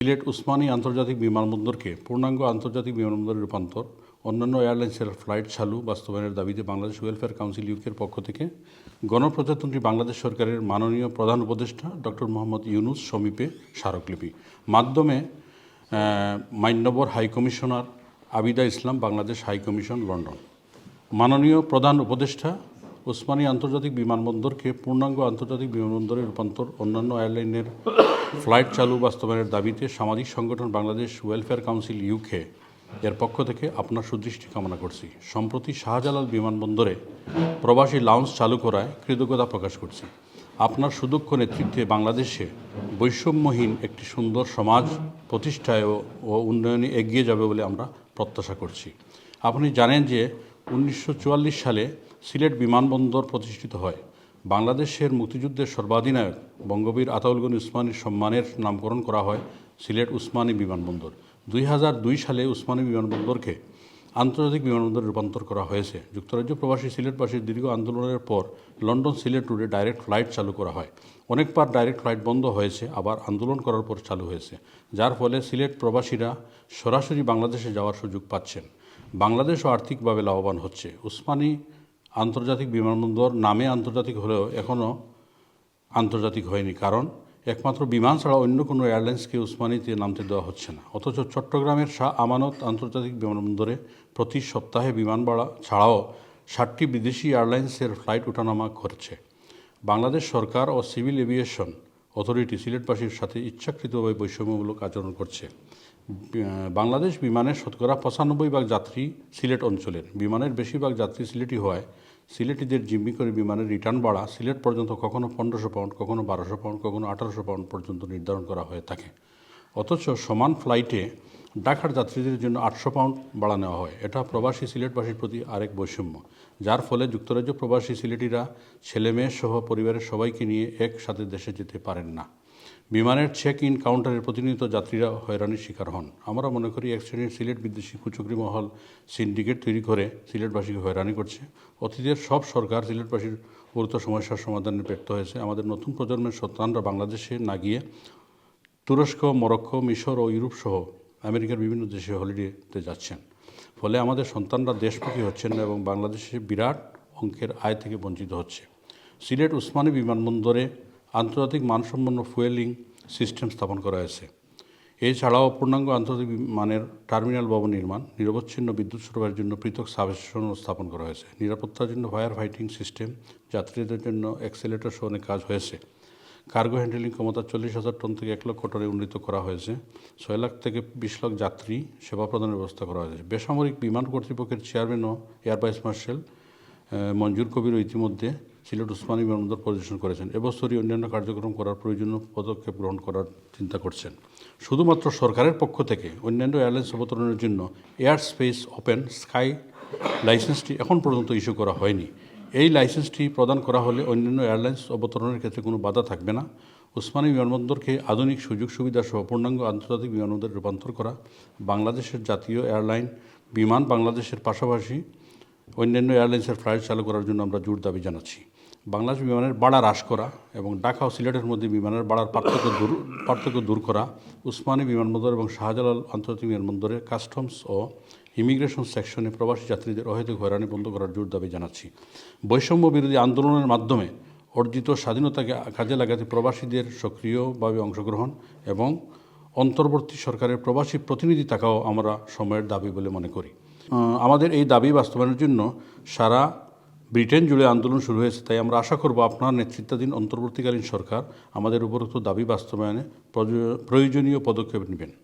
সিলেট উসমানী আন্তর্জাতিক বিমানবন্দরকে পূর্ণাঙ্গ আন্তর্জাতিক বিমানবন্দরে রূপান্তর, অন্যান্য এয়ারলাইন্সের ফ্লাইট চালু বাস্তবায়নের দাবিতে বাংলাদেশ ওয়েলফেয়ার কাউন্সিল ইউকের পক্ষ থেকে গণপ্রজাতন্ত্রী বাংলাদেশ সরকারের মাননীয় প্রধান উপদেষ্টা ডক্টর মোহাম্মদ ইউনুস সমীপে স্মারকলিপি মাধ্যমে মান্যবর হাইকমিশনার আবিদা ইসলাম, বাংলাদেশ হাইকমিশন, লন্ডন। মাননীয় প্রধান উপদেষ্টা, উসমানী আন্তর্জাতিক বিমানবন্দরকে পূর্ণাঙ্গ আন্তর্জাতিক বিমানবন্দরে রূপান্তর, অন্যান্য এয়ারলাইনের ফ্লাইট চালু বাস্তবায়নের দাবিতে সামাজিক সংগঠন বাংলাদেশ ওয়েলফেয়ার কাউন্সিল ইউকে এর পক্ষ থেকে আপনার সুদৃষ্টি কামনা করছি। সম্প্রতি শাহজালাল বিমানবন্দরে প্রবাসী লাউঞ্জ চালু করায় কৃতজ্ঞতা প্রকাশ করছি। আপনার সুদক্ষ নেতৃত্বে বাংলাদেশে বৈষম্যহীন একটি সুন্দর সমাজ প্রতিষ্ঠায় ও উন্নয়নে এগিয়ে যাবে বলে আমরা প্রত্যাশা করছি। আপনি জানেন যে 1944 সালে সিলেট বিমানবন্দর প্রতিষ্ঠিত হয়। বাংলাদেশের মুক্তিযুদ্ধের সর্বাধিনায়ক বঙ্গবীর আতাউল গনি উসমানীর সম্মানের নামকরণ করা হয় সিলেট উসমানী বিমানবন্দর। 2002 সালে উসমানী বিমানবন্দরকে আন্তর্জাতিক বিমানবন্দরে রূপান্তর করা হয়েছে। যুক্তরাজ্য প্রবাসী সিলেটবাসীর দীর্ঘ আন্দোলনের পর লন্ডন সিলেট রুটে ডাইরেক্ট ফ্লাইট চালু করা হয়। অনেকবার ডাইরেক্ট ফ্লাইট বন্ধ হয়েছে, আবার আন্দোলন করার পর চালু হয়েছে, যার ফলে সিলেট প্রবাসীরা সরাসরি বাংলাদেশে যাওয়ার সুযোগ পাচ্ছেন। বাংলাদেশও আর্থিকভাবে লাভবান হচ্ছে। উসমানী আন্তর্জাতিক বিমানবন্দর নামে আন্তর্জাতিক হলেও এখনও আন্তর্জাতিক হয়নি, কারণ একমাত্র বিমান ছাড়া অন্য কোনো এয়ারলাইন্সকে উসমানীতে নামতে দেওয়া হচ্ছে না। অথচ চট্টগ্রামের শাহ আমানত আন্তর্জাতিক বিমানবন্দরে প্রতি সপ্তাহে বিমান ভাড়া ছাড়াও 60টি বিদেশি এয়ারলাইন্সের ফ্লাইট ওঠানামা করছে। বাংলাদেশ সরকার ও সিভিল এভিয়েশন অথরিটি সিলেটবাসীর সাথে ইচ্ছাকৃতভাবে বৈষম্যমূলক আচরণ করছে। বাংলাদেশ বিমানের শতকরা 95% যাত্রী সিলেট অঞ্চলের। বিমানের বেশিরভাগ যাত্রী সিলেটি হওয়ায় সিলেটিদের জিম্মি করে বিমানের রিটার্ন ভাড়া সিলেট পর্যন্ত কখনো 1500 পাউন্ড, কখনো 1200 পাউন্ড, কখনো 1800 পাউন্ড পর্যন্ত নির্ধারণ করা হয়ে থাকে। অথচ সমান ফ্লাইটে ঢাকার যাত্রীদের জন্য 800 পাউন্ড ভাড়া নেওয়া হয়। এটা প্রবাসী সিলেটবাসীর প্রতি আরেক বৈষম্য, যার ফলে যুক্তরাজ্য প্রবাসী সিলেটিরা ছেলেমেয়ে সহ পরিবারের সবাইকে নিয়ে একসাথে দেশে যেতে পারেন না। বিমানের চেক ইন কাউন্টারের প্রতিনিয়ত যাত্রীরা হয়রানির শিকার হন। আমরা মনে করি এক শ্রেণীর সিলেট বিদ্বেষী কুচক্রী মহল সিন্ডিকেট তৈরি করে সিলেটবাসীকে হয়রানি করছে। অতীতের সব সরকার সিলেটবাসীর গুরুত্ব সমস্যার সমাধানে ব্যর্থ হয়েছে। আমাদের নতুন প্রজন্মের সন্তানরা বাংলাদেশে না গিয়ে তুরস্ক, মরক্কো, মিশর ও ইউরোপ সহ আমেরিকার বিভিন্ন দেশে হলিডেতে যাচ্ছেন। ফলে আমাদের সন্তানরা দেশমুখী হচ্ছেন না এবং বাংলাদেশে বিরাট অঙ্কের আয় থেকে বঞ্চিত হচ্ছে। সিলেট উসমানী বিমানবন্দরে আন্তর্জাতিক মানসম্পন্ন ফুয়েলিং সিস্টেম স্থাপন করা হয়েছে। এছাড়াও পূর্ণাঙ্গ আন্তর্জাতিক মানের টার্মিনাল ভবন নির্মাণ, নিরবচ্ছিন্ন বিদ্যুৎ সরবরাহের জন্য পৃথক সাবস্টেশনও স্থাপন করা হয়েছে। নিরাপত্তার জন্য ফায়ার ফাইটিং সিস্টেম, যাত্রীদের জন্য অ্যাক্সেলেটর সহ অনেক কাজ হয়েছে। কার্গো হ্যান্ডেলিং ক্ষমতা 40,000 টন থেকে 1 লক্ষ টনে উন্নীত করা হয়েছে। 6 লাখ থেকে 20 লাখ যাত্রী সেবা প্রদানের ব্যবস্থা করা হয়েছে। বেসামরিক বিমান কর্তৃপক্ষের চেয়ারম্যান ও এয়ার ভাইস মার্শাল মঞ্জুর কবিরও ইতিমধ্যে সিলেট উসমানী বিমানবন্দর পরিদর্শন করেছেন। এবছরই অন্যান্য কার্যক্রম করার প্রয়োজনীয় পদক্ষেপ গ্রহণ করার চিন্তা করছেন। শুধুমাত্র সরকারের পক্ষ থেকে অন্যান্য এয়ারলাইন্স অবতরণের জন্য এয়ার স্পেস ওপেন স্কাই লাইসেন্সটি এখন পর্যন্ত ইস্যু করা হয়নি। এই লাইসেন্সটি প্রদান করা হলে অন্যান্য এয়ারলাইন্স অবতরণের ক্ষেত্রে কোনো বাধা থাকবে না। উসমানী বিমানবন্দরকে আধুনিক সুযোগ সুবিধা সহ পূর্ণাঙ্গ আন্তর্জাতিক বিমানবন্দরে রূপান্তর করা, বাংলাদেশের জাতীয় এয়ারলাইন বিমান বাংলাদেশের পাশাপাশি অন্যান্য এয়ারলাইন্সের ফ্লাইট চালু করার জন্য আমরা জোর দাবি জানাচ্ছি। বাংলাদেশ বিমানের ভাড়া হ্রাস করা এবং ঢাকা ও সিলেটের মধ্যে বিমানের ভাড়ার পার্থক্য দূর করা, উসমানী বিমানবন্দর এবং শাহজালাল আন্তর্জাতিক বিমানবন্দরে কাস্টমস ও ইমিগ্রেশন সেকশনে প্রবাসী যাত্রীদের অহেতুক হয়রানি বন্ধ করার জোর দাবি জানাচ্ছি। বৈষম্য বিরোধী আন্দোলনের মাধ্যমে অর্জিত স্বাধীনতাকে কাজে লাগাতে প্রবাসীদের সক্রিয়ভাবে অংশগ্রহণ এবং অন্তর্বর্তী সরকারের প্রবাসী প্রতিনিধি থাকাও আমরা সময়ের দাবি বলে মনে করি। আমাদের এই দাবি বাস্তবায়নের জন্য সারা ব্রিটেন জুড়ে আন্দোলন শুরু হয়েছে। তাই আমরা আশা করব আপনার নেতৃত্বাধীন অন্তর্বর্তীকালীন সরকার আমাদের উপরোক্ত দাবি বাস্তবায়নে প্রয়োজনীয় পদক্ষেপ নেবেন।